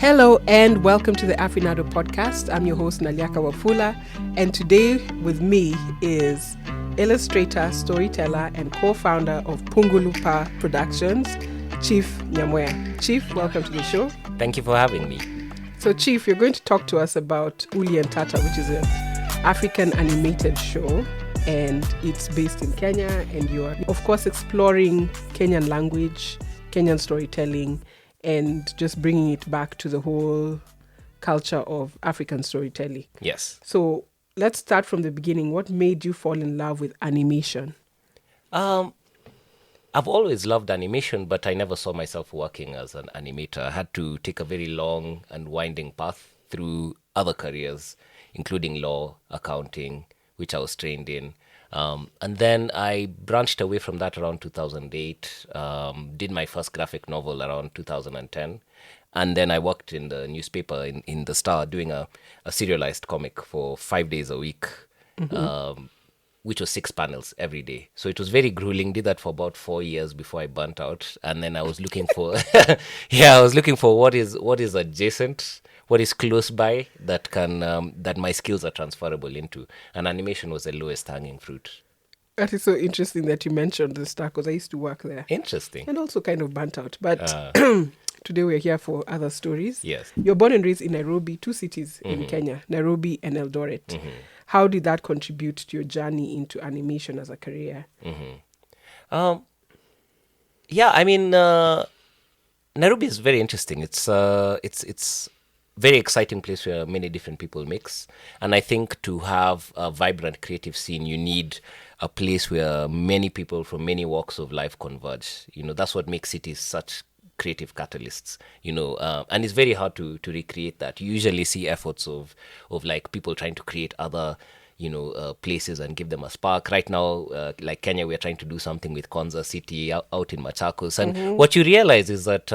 Hello and welcome to the Afinado podcast. I'm your host Naliaka Wafula, and today with me is illustrator, storyteller, and co-founder of Pungulu Productions, Chief Nyamweya. Chief, welcome to the show. Thank you for having me. So Chief, you're going to talk to us about Uli and Tata, which is an African animated show, and it's based in Kenya, and you're of course exploring Kenyan language, Kenyan storytelling, and just bringing it back to the whole culture of African storytelling. Yes. So let's start from the beginning. What made you fall in love with animation? I've always loved animation, but I never saw myself working as an animator. I had to take a very long and winding path through other careers, including law, accounting, which I was trained in. And then I branched away from that around 2008, did my first graphic novel around 2010. And then I worked in the newspaper in the Star doing a serialized comic for 5 days a week, which was 6 panels every day. So it was very grueling. Did that for about 4 years before I burnt out. And then I was looking for, what is adjacent, what is close by that can that my skills are transferable into. And animation was the lowest hanging fruit. That is so interesting that you mentioned the Star, because I used to work there. Interesting. And also kind of burnt out. But today we're here for other stories. Yes. You're born and raised in Nairobi, 2 cities in Kenya, Nairobi and Eldoret. How did that contribute to your journey into animation as a career? Nairobi is very interesting. It's very exciting place where many different people mix. And I think to have a vibrant creative scene, you need a place where many people from many walks of life converge. That's what makes cities such creative catalysts, and it's very hard to recreate that. You usually see efforts of like people trying to create other places and give them a spark. Right now, like Kenya, we're trying to do something with Konza City out in Machakos. And what you realize is that,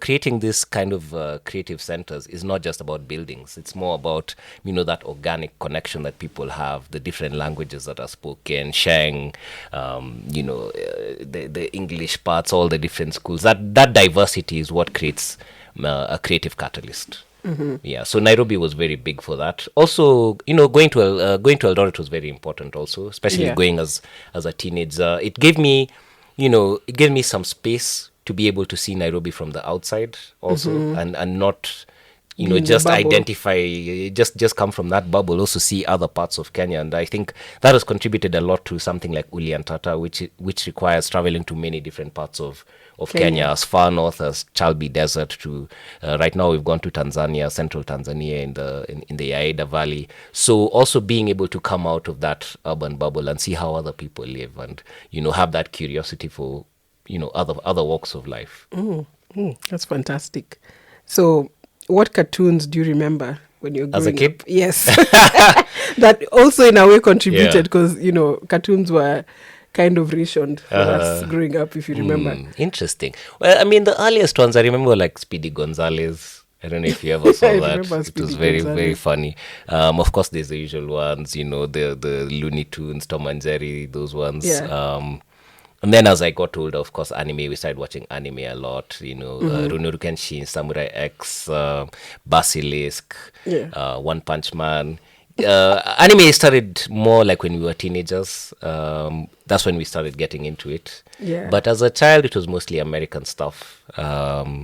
creating this kind of creative centers is not just about buildings. It's more about, that organic connection that people have, the different languages that are spoken, sharing, the English parts, all the different schools. That diversity is what creates a creative catalyst. Yeah, so Nairobi was very big for that. Also, going to Eldoret was very important. Also, especially going as a teenager, it gave me some space to be able to see Nairobi from the outside, also, and not just identify, just come from that bubble. Also see other parts of Kenya, and I think that has contributed a lot to something like Uli and Tata, which requires traveling to many different parts of Kenya, as far north as Chalbi Desert to right now we've gone to Tanzania, central Tanzania in the Yaeda Valley. So also being able to come out of that urban bubble and see how other people live, and have that curiosity for other walks of life. That's fantastic. So what cartoons do you remember when you're growing as a kid? Up? Yes. That also in a way contributed, because cartoons were kind of rationed for us growing up, if you remember. Interesting. Well, the earliest ones I remember, like Speedy Gonzales. I don't know if you ever saw that. It was very, very funny. Of course, there's the usual ones, the Looney Tunes, Tom and Jerry, those ones. Yeah. And then as I got older, of course, anime, we started watching anime a lot, Rurouni Kenshin, Samurai X, Basilisk, One Punch Man. Anime started more like when we were teenagers. That's when we started getting into it. Yeah. But as a child, it was mostly American stuff. But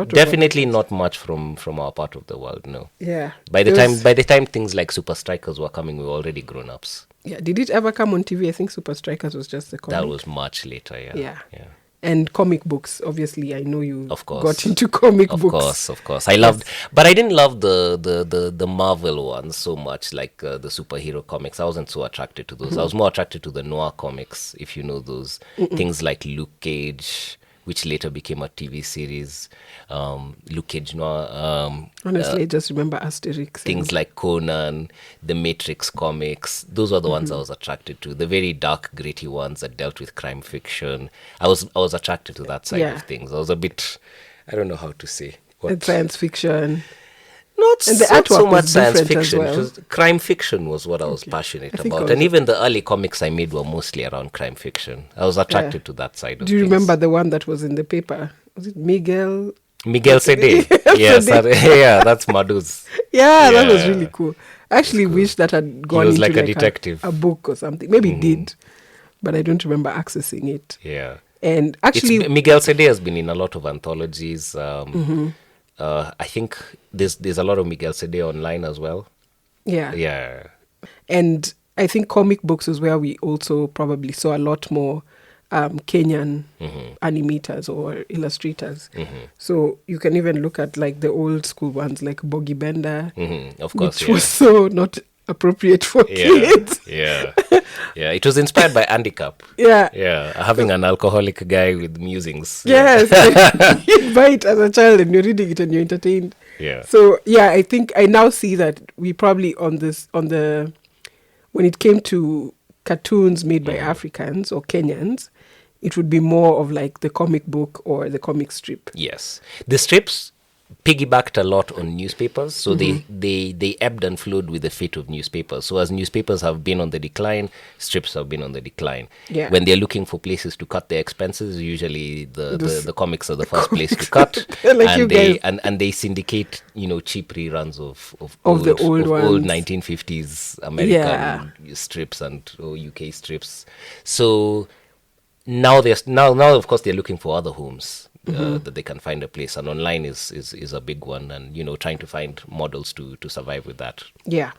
definitely not much from our part of the world. No. Yeah. By the time things like Super Strikers were coming, we were already grown ups. Yeah. Did it ever come on TV? I think Super Strikers was just the comic. That was much later. Yeah. And comic books, obviously, I know you of course. got into comic books. Of course. I loved, but I didn't love the Marvel ones so much, like the superhero comics. I wasn't so attracted to those. I was more attracted to the noir comics, if you know those. Things like Luke Cage, which later became a TV series. Luke Cage Noir. Honestly, I just remember Asterix. Things like Conan, the Matrix comics. Those were the ones I was attracted to. The very dark, gritty ones that dealt with crime fiction. I was attracted to that side of things. I was a bit, I don't know how to say. And science fiction. Not so much science fiction. Well. Because crime fiction was what I was passionate about. And even the early comics I made were mostly around crime fiction. I was attracted to that side of things. Do you remember the one that was in the paper? Was it Miguel Miguel Sede. Yes, yeah, that's Madu's. Yeah, that was Yeah. really cool. I actually wish that had gone was into like a detective. a book or something. Maybe it did, but I don't remember accessing it. Yeah. And actually, Miguel Sede has been in a lot of anthologies. I think there's a lot of Miguel Sede online as well. yeah. Yeah. And I think comic books is where we also probably saw a lot more Kenyan animators or illustrators. So you can even look at like the old school ones like Bogi Bender, Of course, which was so not appropriate for yeah. kids. Yeah. Yeah. It was inspired by Andy Cup. Yeah. Yeah. Having an alcoholic guy with musings. Yes. You buy it as a child and you're reading it and you're entertained. Yeah. So yeah, I think I now see that we probably when it came to cartoons made by Africans or Kenyans, it would be more of like the comic book or the comic strip. Yes. The strips piggybacked a lot on newspapers, so they ebbed and flowed with the fate of newspapers. So as newspapers have been on the decline, strips have been on the decline. Yeah. When they're looking for places to cut their expenses, usually the comics are the first place to cut. Like and you they guys. and they syndicate, cheap reruns of the old ones. 1950s American strips and UK strips. So now now of course they're looking for other homes. That they can find a place, and online is a big one, and trying to find models to survive with that. Yeah.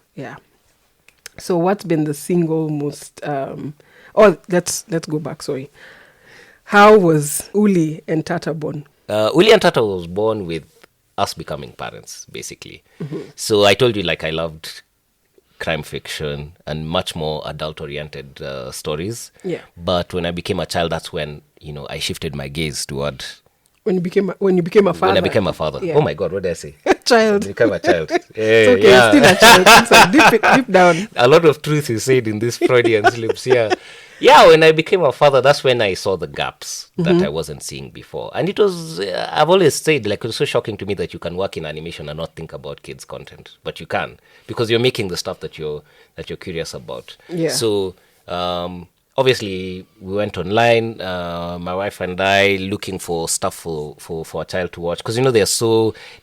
So what's been the single most let's go back, sorry. How was Uli and Tata born? Uli and Tata was born with us becoming parents, basically. So I told you, like, I loved crime fiction and much more adult oriented stories. Yeah. But when I became a child, that's when I shifted my gaze toward When you became a father. when I became a father. Yeah. Oh my God, what did I say? Child. Become a child. It's okay, still a child. So deep down. A lot of truth is said in this Freudian slips. Yeah. When I became a father, that's when I saw the gaps that I wasn't seeing before. And it was, I've always said, like, it was so shocking to me that you can work in animation and not think about kids' content, but you can, because you're making the stuff that you're curious about. Yeah. So, obviously, we went online, my wife and I, looking for stuff for a child to watch. Because,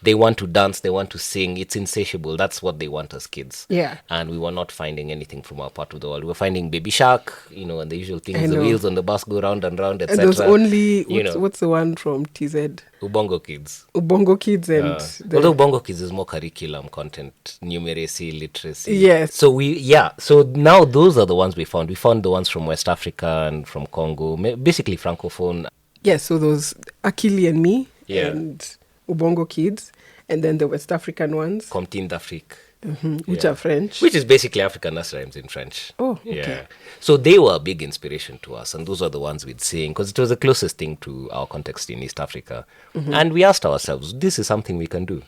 they want to dance, they want to sing. It's insatiable. That's what they want as kids. Yeah. And we were not finding anything from our part of the world. We were finding Baby Shark, and the usual I things. The know. wheels on the bus go round and round, And etc. there's only, you know. what's the one from TZ? Ubongo Kids. Ubongo Kids and... Although Ubongo Kids is more curriculum content, numeracy, literacy. Yes. So now those are the ones we found. We found the ones from West Africa and from Congo, basically Francophone. Yes, so those Akili and Me Yeah. and Ubongo Kids, and then the West African ones, Comptine d'Afrique. which are French. Which is basically Africaner's rhymes in French. Oh, okay. Yeah. So they were a big inspiration to us, and those are the ones we'd sing, because it was the closest thing to our context in East Africa. And we asked ourselves, this is something we can do,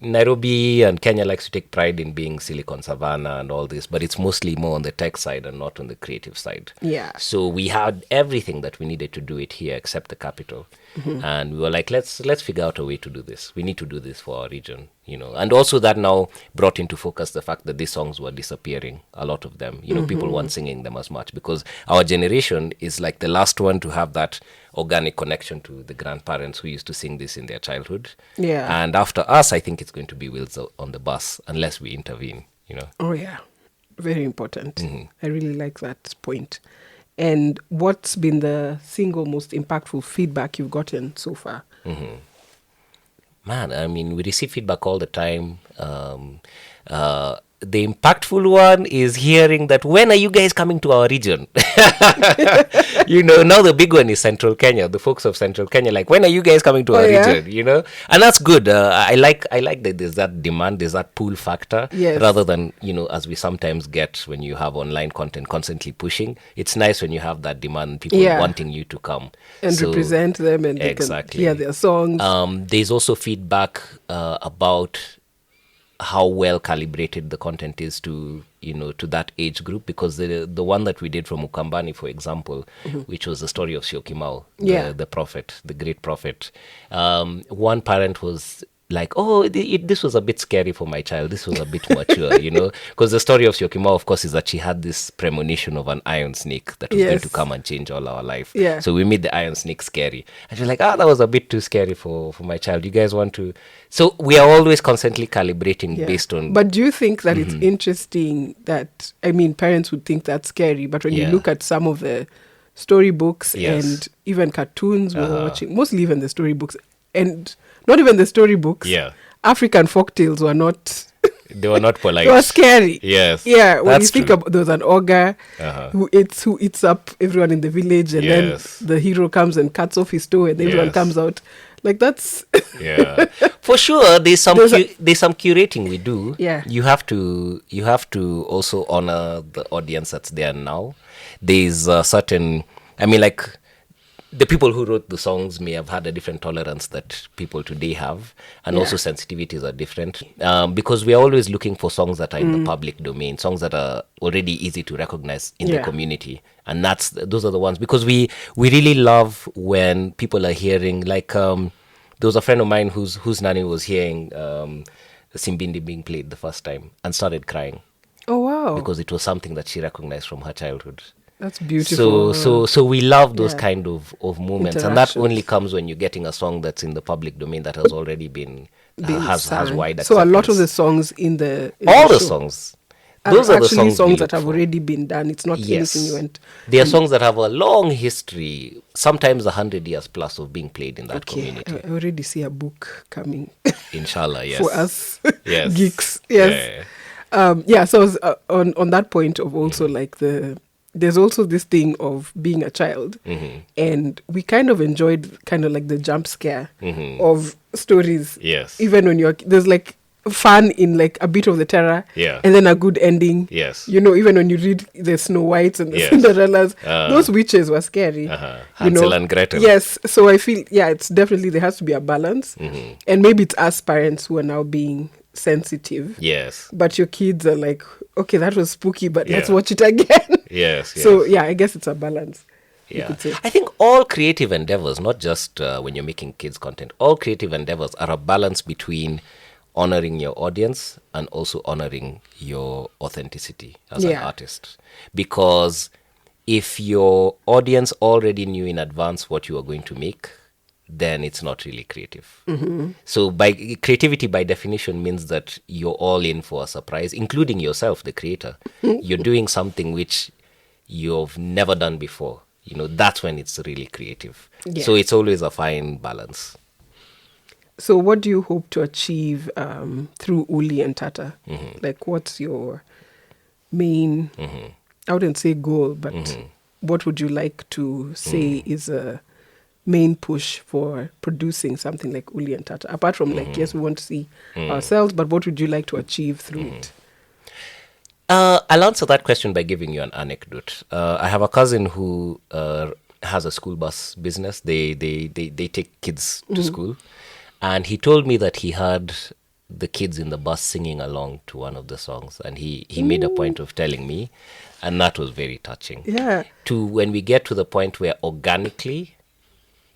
Nairobi and Kenya likes to take pride in being Silicon Savannah and all this, but it's mostly more on the tech side and not on the creative side. Yeah. So we had everything that we needed to do it here except the capital. And we were like, let's figure out a way to do this. We need to do this for our region, And also that now brought into focus the fact that these songs were disappearing, a lot of them. People weren't singing them as much because our generation is like the last one to have that organic connection to the grandparents who used to sing this in their childhood. Yeah. And after us, I think it's going to be wheels on the bus unless we intervene, Oh, yeah. Very important. I really like that point. And what's been the single most impactful feedback you've gotten so far? Man, I mean, we receive feedback all the time. The impactful one is hearing that, when are you guys coming to our region? Now the big one is Central Kenya. The folks of Central Kenya, like, when are you guys coming to our region? And that's good. I like that there's that demand, there's that pull factor, Yes. rather than, as we sometimes get when you have online content constantly pushing. It's nice when you have that demand, people wanting you to come. And represent them and they can hear their songs. There's also feedback about how well calibrated the content is to that age group, because the one that we did from Ukambani, for example, which was the story of Syokimau, the prophet, the great prophet, one parent was like, oh, this was a bit scary for my child. This was a bit mature, because the story of Syokimau, of course, is that she had this premonition of an iron snake that was going to come and change all our life. Yeah. So we made the iron snake scary. And she's like, that was a bit too scary for my child. You guys want to... So we are always constantly calibrating based on... But do you think that it's interesting that, parents would think that's scary, but when you look at some of the storybooks and even cartoons we were watching, mostly even the storybooks, and not even the storybooks, African folktales were not... They were not polite. They were scary. Yes. Yeah, when you think about, there was an ogre who eats up everyone in the village, and then the hero comes and cuts off his toe, and everyone comes out. Like, that's... For sure, there's some curating we do. Yeah. You have to also honor the audience that's there now. There's a certain... the people who wrote the songs may have had a different tolerance that people today have, and also sensitivities are different, because we are always looking for songs that are in the public domain, songs that are already easy to recognize in the community, and those are the ones, because we really love when people are hearing, like there was a friend of mine whose nanny was hearing Simbindi being played the first time and started crying. Oh, wow. Because it was something that she recognized from her childhood. That's beautiful. So we love those kind of moments, and that only comes when you're getting a song that's in the public domain that has already been has wide acceptance. So a lot of the songs in the songs, those are the songs that have already been done. It's not anything you went. They are songs that have a long history, sometimes 100 years plus of being played in that community. I already see a book coming. Inshallah, yes. For us geeks, yes. So on that point of also like there's also this thing of being a child, and we kind of enjoyed kind of like the jump scare of stories. Yes. Even when there's like fun in like a bit of the terror, and then a good ending. Yes. Even when you read the Snow Whites and the Cinderellas, those witches were scary. Hansel and Gretel. Yes. So I feel, it's definitely, there has to be a balance. And maybe it's us parents who are now being sensitive. Yes. But your kids are like, okay, that was spooky, but let's watch it again. Yes. So I guess it's a balance. Yeah. I think all creative endeavors, not just when you're making kids content, all creative endeavors are a balance between honoring your audience and also honoring your authenticity as an artist. Because if your audience already knew in advance what you were going to make, then it's not really creative. So creativity by definition means that you're all in for a surprise, including yourself, the creator. You're doing something which you've never done before. That's when it's really creative. So it's always a fine balance. So what do you hope to achieve through Uli and Tata? Like, what's your main, I wouldn't say goal, but what would you like to say is a main push for producing something like Uli and Tata? Apart from yes, we want to see ourselves, but what would you like to achieve through it? I'll answer that question by giving you an anecdote. I have a cousin who has a school bus business. They take kids to school. And he told me that he heard the kids in the bus singing along to one of the songs. And he made a point of telling me. And that was very touching. Yeah. To when we get to the point where organically,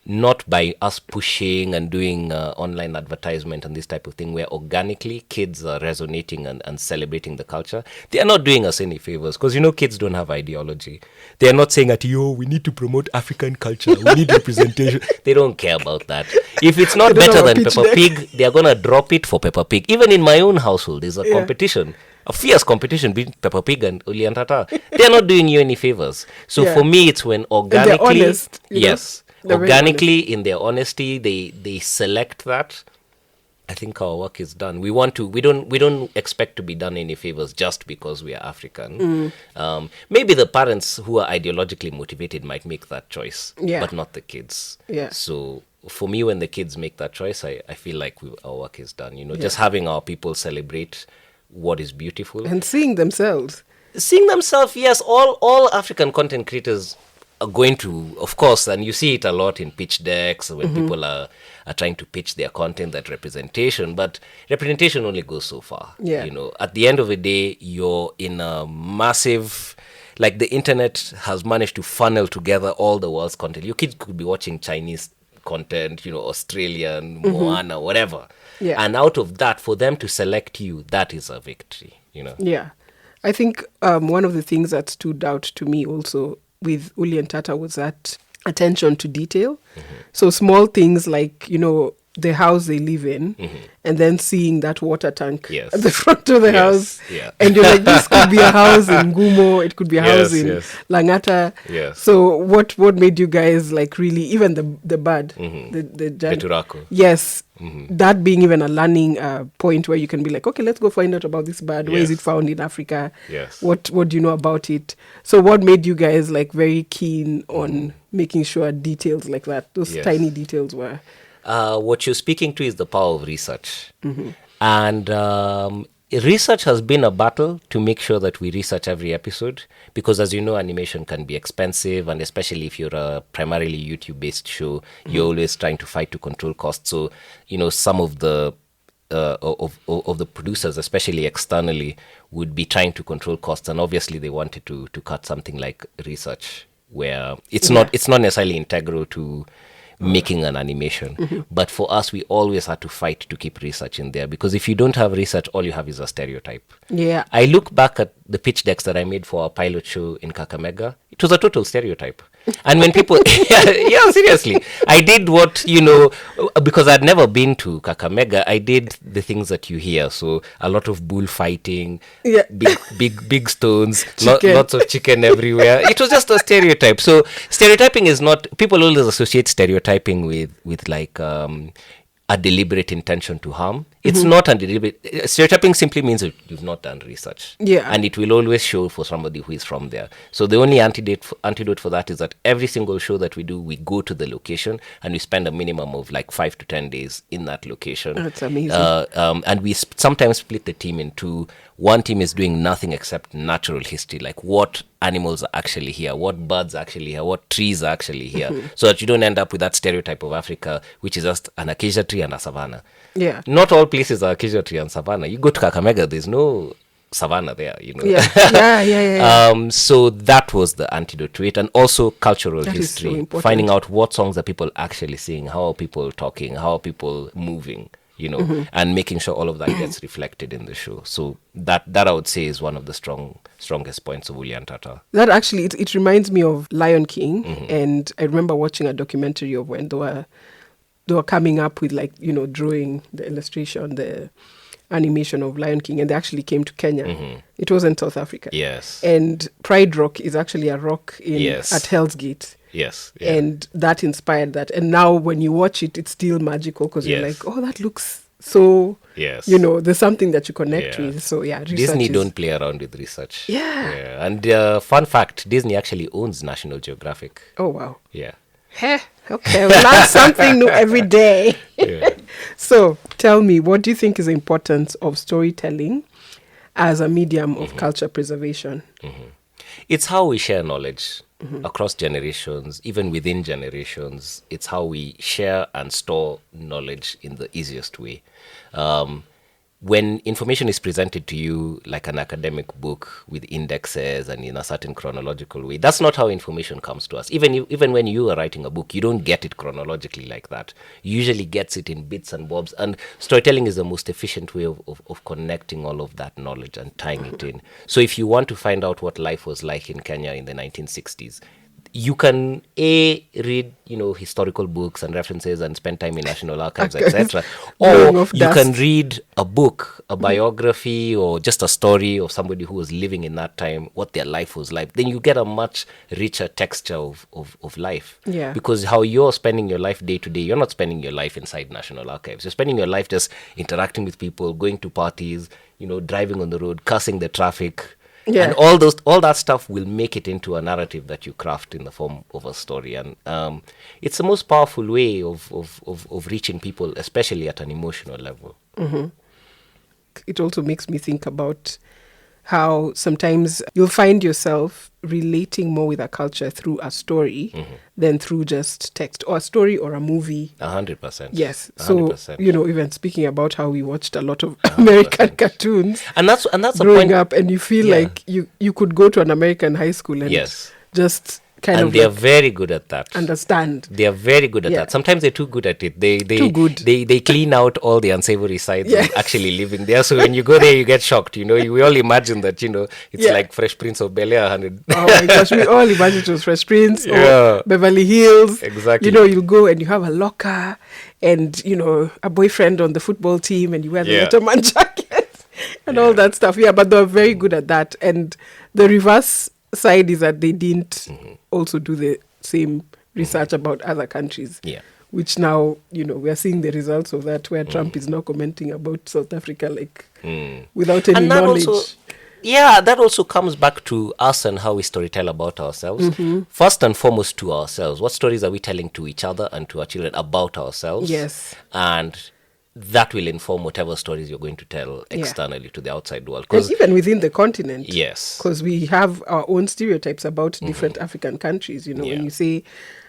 not by us pushing and doing online advertisement and this type of thing, where organically kids are resonating and celebrating the culture, they are not doing us any favors, because kids don't have ideology. They are not saying that, we need to promote African culture, we need representation. They don't care about that. If it's not better than Peppa Pig, they are going to drop it for Peppa Pig. Even in my own household, there's a competition, a fierce competition between Peppa Pig and Uli and Tata. They are not doing you any favors. So for me, it's when organically... And they're honest. Yes. They're organically, in their honesty, they select that. I think our work is done. We don't expect to be done any favors just because we are African. Maybe the parents who are ideologically motivated might make that choice, but not the kids. So for me, when the kids make that choice, I feel like our work is done. Just having our people celebrate what is beautiful and seeing themselves. Yes. All African content creators are going to, of course, and you see it a lot in pitch decks when people are trying to pitch their content, that representation, but representation only goes so far. At the end of the day, you're in a massive, like the internet has managed to funnel together all the world's content. Your kids could be watching Chinese content, Australian, Moana, whatever. Yeah. And out of that, for them to select you, that is a victory, Yeah. I think one of the things that stood out to me also with Uli and Tata was that attention to detail. So small things like, the house they live in, and then seeing that water tank Yes. at the front of the house. Yeah. And you're like, this could be a house in Gumo, it could be a house in Langata. Yes. So what made you guys like really, even the bird, the turaco. Yes. That being even a learning point where you can be like, okay, let's go find out about this bird. Where is it found in Africa? Yes. What do you know about it? So what made you guys like very keen on making sure details like that, those tiny details were... What you're speaking to is the power of research. And research has been a battle to make sure that we research every episode, because as you know, animation can be expensive, and especially if you're a primarily YouTube-based show, you're always trying to fight to control costs. So, some of the of the producers, especially externally, would be trying to control costs, and obviously they wanted to cut something like research, where it's not necessarily integral to making an animation. But for us, we always had to fight to keep research in there, because if you don't have research, all you have is a stereotype. Yeah. I look back at the pitch decks that I made for our pilot show in Kakamega. It was a total stereotype. And when people, yeah, seriously, I did what, because I'd never been to Kakamega, I did the things that you hear. So a lot of bullfighting, big stones, lots of chicken everywhere. It was just a stereotype. So stereotyping is not, people always associate stereotyping with like a deliberate intention to harm. It's not a deliberate. Stereotyping simply means that you've not done research. Yeah. And it will always show for somebody who is from there. So the only antidote for that is that every single show that we do, we go to the location and we spend a minimum of like 5 to 10 days in that location. That's amazing. And we sometimes split the team into, one team is doing nothing except natural history, like what animals are actually here, what birds are actually here, what trees are actually here, so that you don't end up with that stereotype of Africa, which is just an acacia tree and a savanna. Yeah. Not all places are acacia tree and savanna. You go to Kakamega, there's no savanna there, Yeah. So that was the antidote to it. And also cultural That is so history, important. finding out what songs are people actually singing, how are people talking, how are people moving, and making sure all of that gets reflected in the show. So that I would say is one of the strongest points of Uli and Tata. That actually, it reminds me of Lion King. And I remember watching a documentary of when they were coming up with like, drawing the illustration, the animation of Lion King, and they actually came to Kenya. It was in South Africa. Yes. And Pride Rock is actually a rock at Hell's Gate. Yes. Yeah. And that inspired that. And now when you watch it, it's still magical, because you're Yes. like, oh, that looks so, Yes. there's something that you connect Yeah. with. So yeah, research Disney is... don't play around with research. Yeah. And fun fact, Disney actually owns National Geographic. Oh, wow. Yeah. Heh, okay, we learn something new every day. Yeah. So tell me, what do you think is the importance of storytelling as a medium of culture preservation? It's how we share knowledge across generations, even within generations. It's how we share and store knowledge in the easiest way. When information is presented to you like an academic book with indexes and in a certain chronological way, that's not how information comes to us. Even when you are writing a book, you don't get it chronologically like that. You usually get it in bits and bobs. And storytelling is the most efficient way of connecting all of that knowledge and tying it in. So if you want to find out what life was like in Kenya in the 1960s, you can read historical books and references and spend time in National Archives, etc. Or you can read a book, a biography, or just a story of somebody who was living in that time, what their life was like. Then you get a much richer texture of life. Yeah. Because how you're spending your life day to day, you're not spending your life inside National Archives. You're spending your life just interacting with people, going to parties, driving on the road, cursing the traffic. Yeah. And all that stuff will make it into a narrative that you craft in the form of a story. And it's the most powerful way of reaching people, especially at an emotional level. It also makes me think about how sometimes you'll find yourself relating more with a culture through a story than through just text, or a story or a movie. 100%. Yes. 100%. So, even speaking about how we watched a lot of American cartoons and that's growing point up, and you feel like you could go to an American high school and Yes. just kind and of they are like very good at that. understand. They are very good at that. Sometimes they're too good at it. Too good. They clean out all the unsavory sides Yes. of actually living there. So when you go there, you get shocked. We all imagine that it's like Fresh Prince of Bel-Air. Oh my gosh, we all imagine it was Fresh Prince Yeah. or Beverly Hills. Exactly. You go and you have a locker and, a boyfriend on the football team and you wear the Yeah. Letterman jacket and all that stuff. Yeah, but they're very good at that. And the reverse side is that they didn't also do the same research about other countries. Yeah. Which now, we are seeing the results of that where Trump is now commenting about South Africa without any And that knowledge. that also comes back to us and how we storytell about ourselves. First and foremost to ourselves. What stories are we telling to each other and to our children about ourselves? Yes. And that will inform whatever stories you're going to tell externally to the outside world. And even within the continent. Yes. Because we have our own stereotypes about different African countries. When you say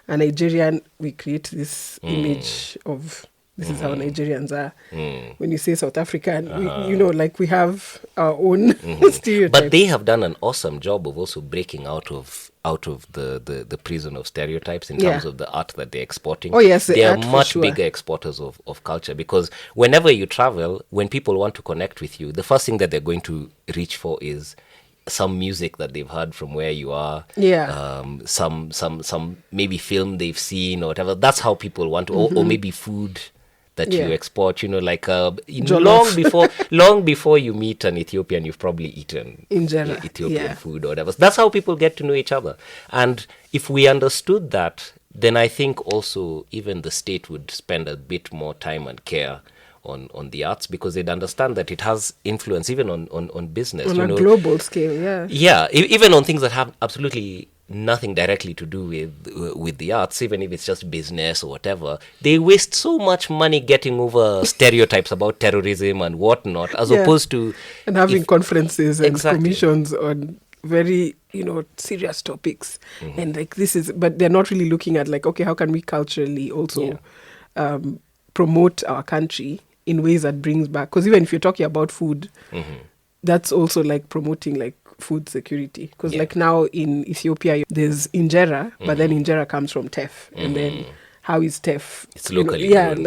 a Nigerian, we create this image of this is how Nigerians are. When you say South African, we have our own stereotypes. But they have done an awesome job of also breaking out of the prison of stereotypes in terms of the art that they're exporting. Oh, yes, they are art for much sure. bigger exporters of culture, because whenever you travel, when people want to connect with you, the first thing that they're going to reach for is some music that they've heard from where you are. Yeah. Some maybe film they've seen or whatever. That's how people want to, or maybe food that you export, long before you meet an Ethiopian, you've probably eaten Injera, Ethiopian food or whatever. That's how people get to know each other. And if we understood that, then I think also even the state would spend a bit more time and care on the arts, because they'd understand that it has influence even on business. On a global scale, yeah. Yeah, even on things that have absolutely nothing directly to do with the arts, even if it's just business or whatever. They waste so much money getting over stereotypes about terrorism and whatnot, as opposed to... And having conferences and Exactly. commissions on very, serious topics. And but they're not really looking at okay, how can we culturally also promote our country in ways that brings back... Because even if you're talking about food, that's also promoting food security, because now in Ethiopia there's injera, but then injera comes from teff, and then how is teff? It's locally grown.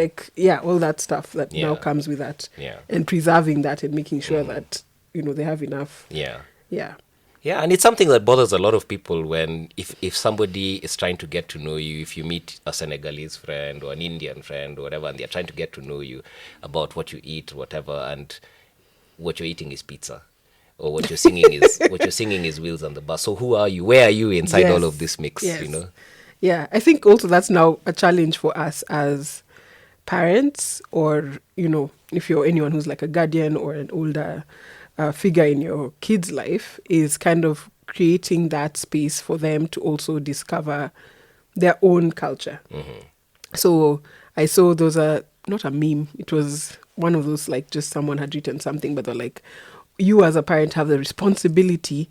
All that stuff that now comes with that, Yeah. and preserving that and making sure that they have enough. Yeah. Yeah. Yeah, and it's something that bothers a lot of people when if somebody is trying to get to know you, if you meet a Senegalese friend or an Indian friend or whatever, and they're trying to get to know you about what you eat, whatever, and what you're eating is pizza. Or what you're singing is Wheels on the Bus. So who are you? Where are you inside all of this mix? Yes. Yeah, I think also that's now a challenge for us as parents, or if you're anyone who's like a guardian or an older figure in your kid's life, is kind of creating that space for them to also discover their own culture. So I saw not a meme. It was one of those just someone had written something, but they're like, you as a parent have the responsibility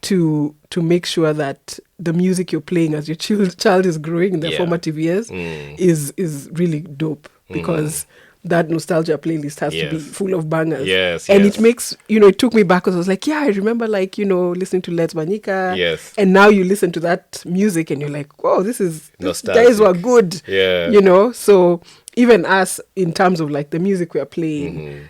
to make sure that the music you're playing as your child is growing in their formative years is really dope, because that nostalgia playlist has to be full of bangers. Yes, and it makes, it took me back, because I was like, I remember listening to Let's Banyika. Yes. And now you listen to that music and you're like, whoa, these Nostalgic. guys were good. Yeah. So even us, in terms of the music we are playing,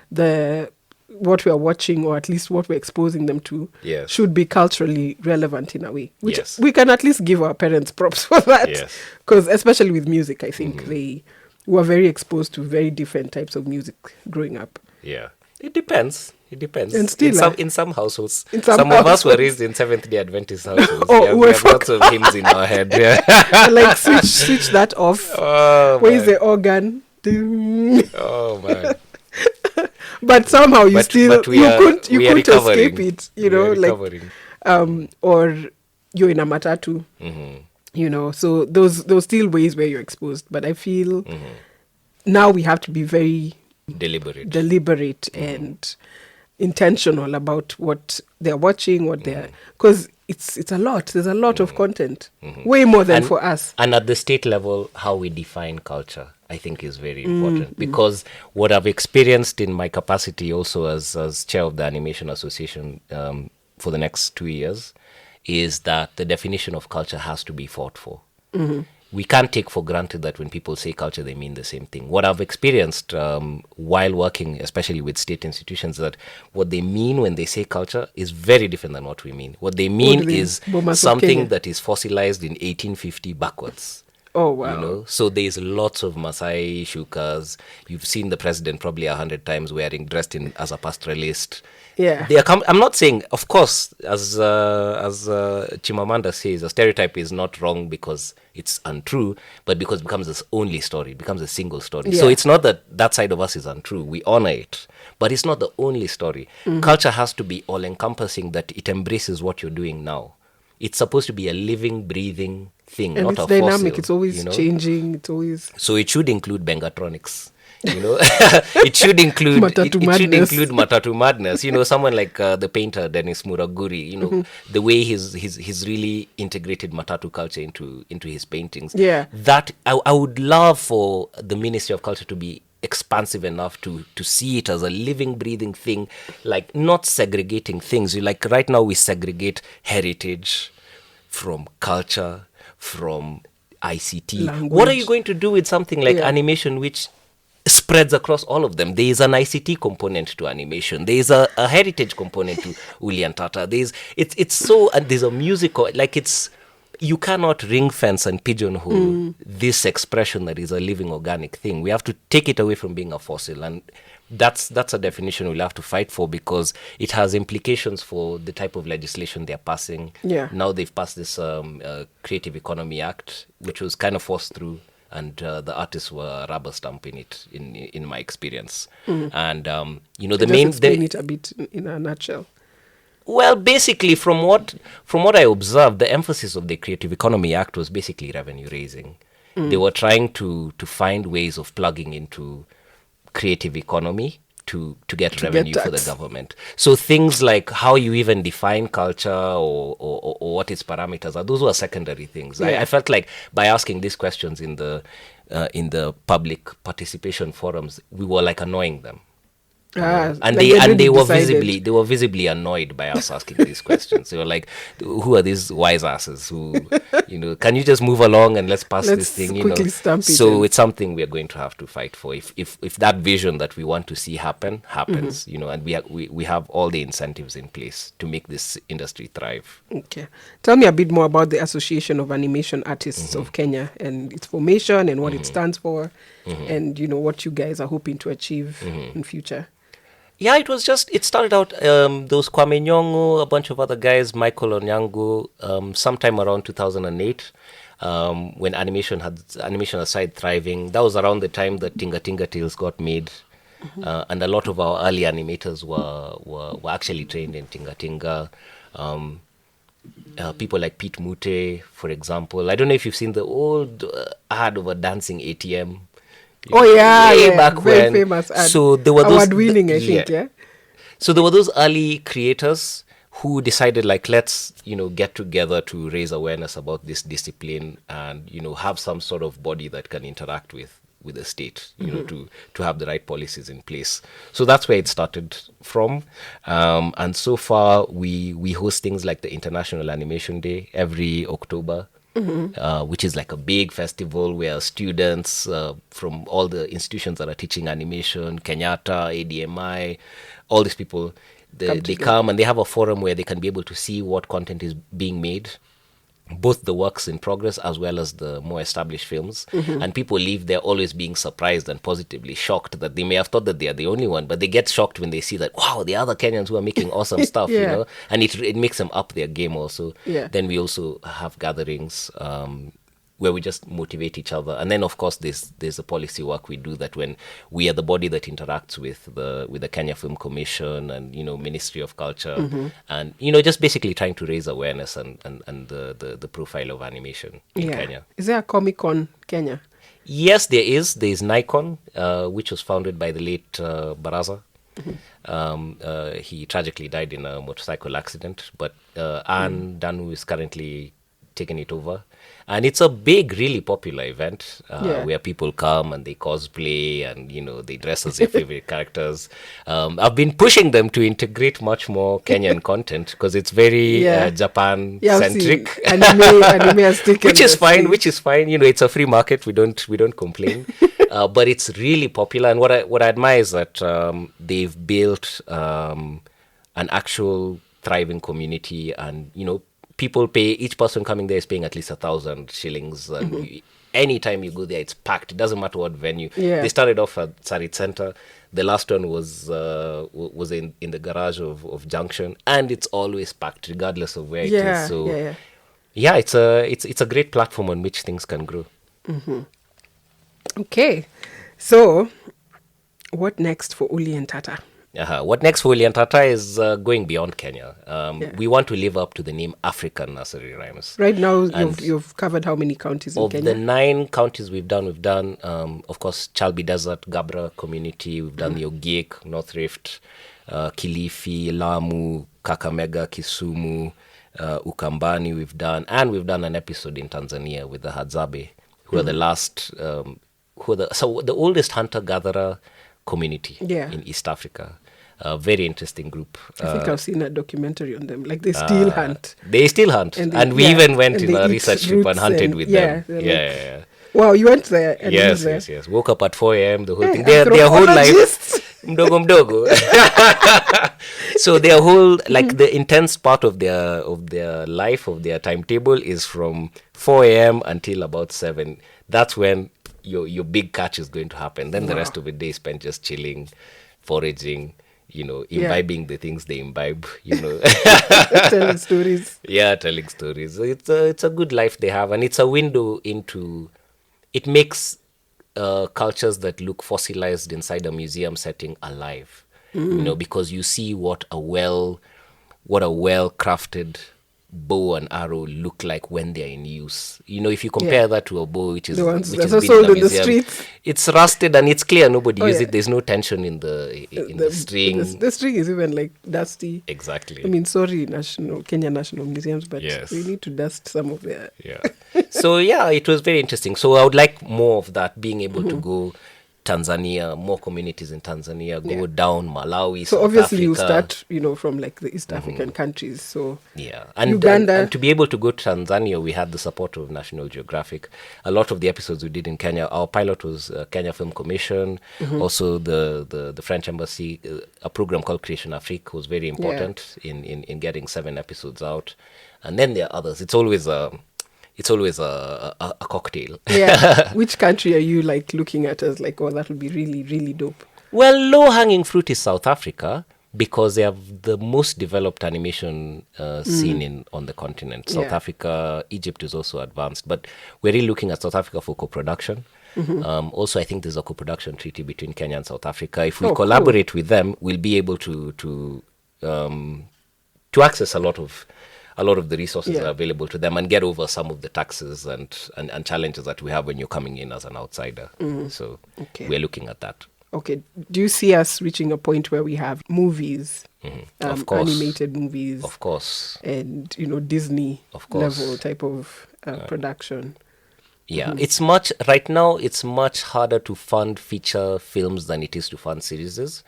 what we are watching, or at least what we're exposing them to, should be culturally relevant in a way, which we can at least give our parents props for that. Because especially with music, I think they were very exposed to very different types of music growing up. Yeah, it depends. And still, in some households, some of us were raised in Seventh-day Adventist households. We have lots of hymns in our head. Yeah. Switch that off. Oh, where is the organ? Ding. Oh man. But somehow you couldn't escape it, or you're in a matatu, so those still ways where you're exposed. But I feel now we have to be very deliberate and intentional about what they're watching, what they're, because it's a lot. There's a lot of content, way more than for us. And at the state level, how we define culture, I think, is very important, because what I've experienced in my capacity also as chair of the Animation Association for the next 2 years is that the definition of culture has to be fought for. We can't take for granted that when people say culture, they mean the same thing. What I've experienced while working, especially with state institutions, that what they mean when they say culture is very different than what we mean. What they mean is something that is fossilized in 1850 backwards. Oh, wow. You know, so there's lots of Masai shukas. You've seen the president probably 100 times dressed in as a pastoralist. Yeah. I'm not saying, of course, as Chimamanda says, a stereotype is not wrong because it's untrue, but because it becomes this only story, it becomes a single story. Yeah. So it's not that side of us is untrue. We honor it, but it's not the only story. Culture has to be all-encompassing, that it embraces what you're doing now. It's supposed to be a living, breathing thing, and not it's a dynamic. fossil. It's always changing. It's always... So it should include Bengatronics. It should include Matatu Madness. Someone like the painter Dennis Muraguri. The way he's really integrated Matatu culture into his paintings. Yeah, that I would love for the Ministry of Culture to be expansive enough to see it as a living, breathing thing, like not segregating things. Like right now we segregate heritage from culture, from ICT. Language. What are you going to do with something like animation, which spreads across all of them? There is an ICT component to animation. There is a heritage component to Uli and Tata. There's a musical, like you cannot ring fence and pigeonhole this expression that is a living organic thing. We have to take it away from being a fossil, and that's a definition we'll have to fight for, because it has implications for the type of legislation they're passing. Yeah. Now they've passed this Creative Economy Act, which was kind of forced through, and the artists were rubber stamping it in my experience. And explain it a bit in a nutshell. Well, basically, from what I observed, the emphasis of the Creative Economy Act was basically revenue raising. They were trying to find ways of plugging into creative economy to get revenue for the government. So things like how you even define culture or what its parameters are, those were secondary things. Yeah. I felt like by asking these questions in the public participation forums, we were like annoying them. And they were visibly annoyed by us asking these questions. They were like, "Who are these wise asses? Who, can you just move along and let's pass this thing?" Quickly stamp it So it's something we are going to have to fight for. If that vision that we want to see happens, and we have all the incentives in place to make this industry thrive. Okay, tell me a bit more about the Association of Animation Artists of Kenya and its formation and what it stands for, and what you guys are hoping to achieve in future. Yeah, it started out, those Kwame Nyong'o, a bunch of other guys, Michael Onyango, sometime around 2008, when animation had started thriving. That was around the time that Tinga Tinga Tales got made. And a lot of our early animators were actually trained in Tinga Tinga. People like Pete Mute, for example. I don't know if you've seen the old ad of a dancing ATM. Back very when. Famous ad. So there were those award-winning, I think. Yeah. So there were those early creators who decided, like, let's get together to raise awareness about this discipline and have some sort of body that can interact with the state, to have the right policies in place. So that's where it started from, and so far we host things like the International Animation Day every October. Which is like a big festival where students from all the institutions that are teaching animation, Kenyatta, ADMI, all these people, they come and they have a forum where they can be able to see what content is being made, both the works in progress as well as the more established films. And people leave there always being surprised and positively shocked that they may have thought that they are the only one, but they get shocked when they see that, wow, there are other Kenyans who are making awesome stuff, and it makes them up their game also. Then we also have gatherings where we just motivate each other. And then, of course, there's a policy work we do, that when we are the body that interacts with the Kenya Film Commission and, Ministry of Culture, and, just basically trying to raise awareness and the profile of animation in Kenya. Is there a Comic-Con Kenya? Yes, there is. There is Nikon, which was founded by the late Baraza. He tragically died in a motorcycle accident, but Anne Danu is currently taking it over. And it's a big, really popular event Yeah. where people come and they cosplay and, they dress as their favorite characters. I've been pushing them to integrate much more Kenyan content because it's very Yeah. Yeah, I've seen Japan-centric. anime has taken Which is the fine. stage. Which is fine. It's a free market. We don't complain. But it's really popular. And what I admire is that they've built an actual thriving community, and people pay. Each person coming there is paying at least 1,000 shillings, and anytime you go there, it's packed. It doesn't matter what venue. Yeah. They started off at Sarit Center. The last one was in the garage of Junction, and it's always packed regardless of where it Yeah, is. So yeah. it's a great platform on which things can grow. Okay. So, what next for Uli and Tata? What next for Uli and Tata is going beyond Kenya. Yeah. We want to live up to the name African Nursery Rhymes. Right now, And you've covered how many counties in Of Kenya? the 9 counties we've done, of course, Chalbi Desert, Gabra community. We've done the Ogiek, North Rift, Kilifi, Lamu, Kakamega, Kisumu, Ukambani. We've done an episode in Tanzania with the Hadzabe, who are the last, the oldest hunter-gatherer community in East Africa. A very interesting group. I think I've seen a documentary on them. Like they still hunt. They still hunt. And we even went in a research trip and hunted with them. Yeah. Wow, you went there and lived there. Yes. Woke up at 4 a.m. The whole thing. Hey, Their whole life. anthropologists. Mdogo. So their whole, like the intense part of their life, of their timetable is from 4 a.m. until about 7. That's when your big catch is going to happen. Then the rest of the day is spent just chilling, foraging, imbibing the things they imbibe, Telling stories. Yeah, telling stories. It's a good life they have, and it's a window into. It makes cultures that look fossilized inside a museum setting alive. Because you see what a well crafted bow and arrow look like when they're in use. If you compare that to a bow which is The ones which that is are been sold in a in the museum, streets. it's rusted and it's clear nobody uses yeah. it. There's no tension in the string. The string is even like dusty. Exactly. I mean, sorry, Kenya National Museums, but Yes. we need to dust some of their. Yeah. So it was very interesting. So I would like more of that, being able to go Tanzania, more communities in Tanzania, go down Malawi, So South obviously you Africa. start, from like the East African countries. So And Uganda. and to be able to go to Tanzania, we had the support of National Geographic. A lot of the episodes we did in Kenya, our pilot was Kenya Film Commission. Also the French Embassy, a program called Creation Afrique was very important in getting 7 episodes out. And then there are others. It's always a cocktail. Yeah. Which country are you like looking at as like, oh, that would be really, really dope? Well, low-hanging fruit is South Africa because they have the most developed animation scene on the continent. South Africa, Egypt is also advanced, but we're really looking at South Africa for co-production. Also, I think there's a co-production treaty between Kenya and South Africa. If we collaborate with them, we'll be able to access a lot of the resources that are available to them and get over some of the taxes and challenges that we have when you're coming in as an outsider. So we're looking at that. Okay. Do you see us reaching a point where we have movies, Of course. animated movies, Of course. and Disney Of course. level type of production? Yeah, right now it's much harder to fund feature films than it is to fund series,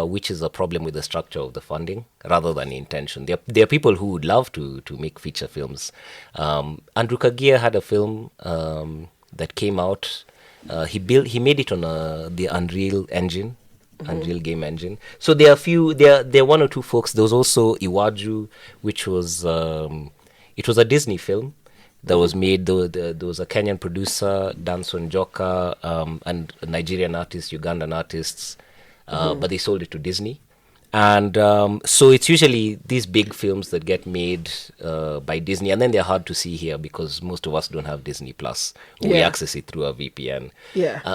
which is a problem with the structure of the funding rather than intention. There are people who would love to make feature films. Andrew Kagia had a film that came out. He made it on the Unreal engine, Unreal game engine. So there are 1 or 2 folks. There was also Iwaju, which was it was a Disney film that was made. There was a Kenyan producer, Danson Joka, and Nigerian artists, Ugandan artists, but they sold it to Disney. And so it's usually these big films that get made by Disney, and then they're hard to see here because most of us don't have Disney Plus. We access it through a VPN.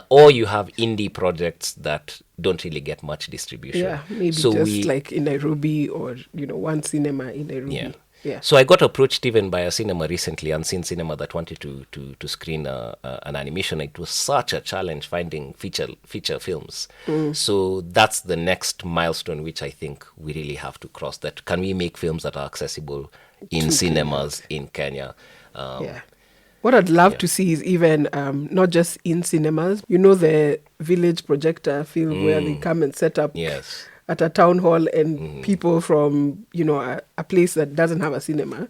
Or you have indie projects that don't really get much distribution. Yeah, maybe so just like in Nairobi or, one cinema in Nairobi. Yeah. So I got approached even by a cinema recently, Unseen Cinema, that wanted to screen an animation. It was such a challenge finding feature films. So that's the next milestone, which I think we really have to cross. That can we make films that are accessible in cinemas in Kenya? Well, What I'd love to see is even not just in cinemas, the village projector film where they come and set up Yes. at a town hall, and people from, a place that doesn't have a cinema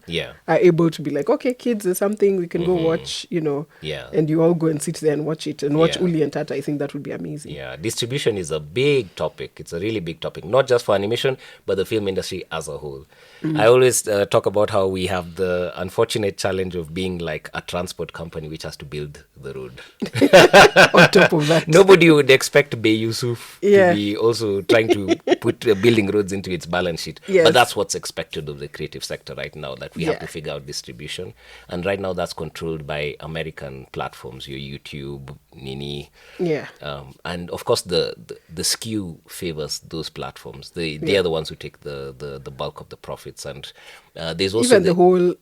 are able to be like, okay, kids, there's something we can go watch, and you all go and sit there and watch it and watch Uli and Tata. I think that would be amazing. Yeah, distribution is a big topic. It's a really big topic, not just for animation, but the film industry as a whole. I always talk about how we have the unfortunate challenge of being like a transport company which has to build the road. On top of that. Nobody would expect Bay Yusuf to be also trying to put building roads into its balance sheet. Yes. But that's what's expected of the creative sector right now, that we have to figure out distribution. And right now that's controlled by American platforms, your YouTube, Nini. Yeah. And of course the skew favors those platforms. They are the ones who take the bulk of the profits. And there's also even the whole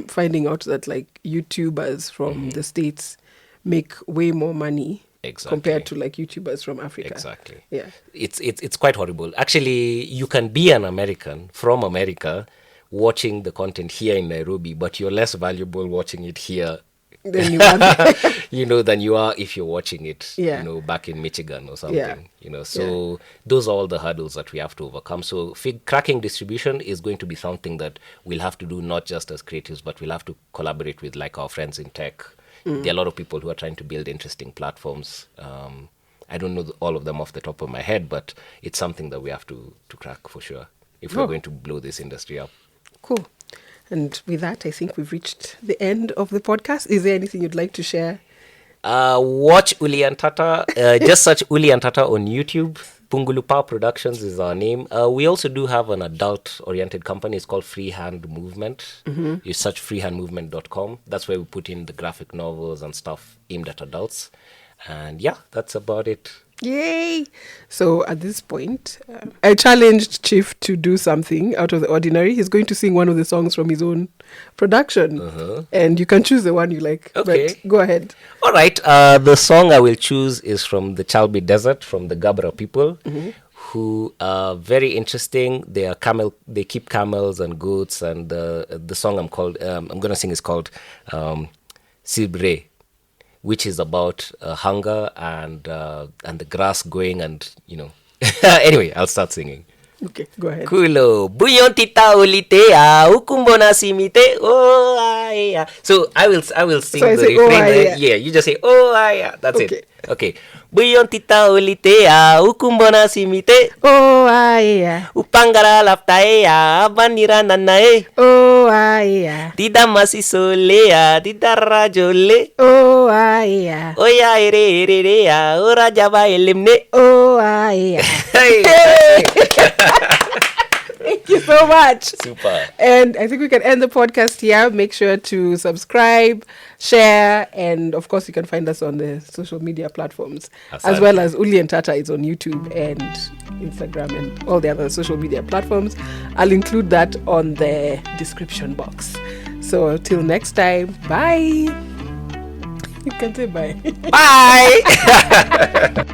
finding out that like YouTubers from the States make way more money compared to like YouTubers from Africa. Exactly. Yeah. It's quite horrible. Actually, you can be an American from America watching the content here in Nairobi, but you're less valuable watching it here than you are. than you are if you're watching it, back in Michigan or something, So those are all the hurdles that we have to overcome. So cracking distribution is going to be something that we'll have to do not just as creatives, but we'll have to collaborate with like our friends in tech. There are a lot of people who are trying to build interesting platforms. I don't know all of them off the top of my head, but it's something that we have to crack for sure if we're going to blow this industry up. Cool. And with that, I think we've reached the end of the podcast. Is there anything you'd like to share? Watch Uli and Tata. Just search Uli and Tata on YouTube. Pungulu Power Productions is our name. We also do have an adult-oriented company. It's called Freehand Movement. You search freehandmovement.com. That's where we put in the graphic novels and stuff aimed at adults. And yeah, that's about it. Yay! So at this point, I challenged Chief to do something out of the ordinary. He's going to sing one of the songs from his own production. And you can choose the one you like. Okay. But go ahead. All right. The song I will choose is from the Chalbi Desert, from the Gabra people, who are very interesting. They keep camels and goats. And the song I'm going to sing is called Sibre, which is about hunger and the grass going and, Anyway, I'll start singing. Okay, go ahead. Kulo, buyon tita ulitea, ukumbona simite, oh aya. So I will sing So I the say, refrain. oh, Yeah, you just say, oh aya. That's Okay. it. Okay. Buyon tita ulitea, ukumbona simite, Oh, yeah. upangara laptaea, abanira nanae. Oh, yeah. Dida masisolea, dida rajole. Oh, yeah. Oya ere ora jaba elimne. Oh, yeah. Hey. Thank you so much. Super. And I think we can end the podcast here. Make sure to subscribe, share, and of course you can find us on the social media platforms, as well as Uli and Tata is on YouTube and Instagram and all the other social media platforms. I'll include that on the description box. So till next time, bye. You can say bye. Bye.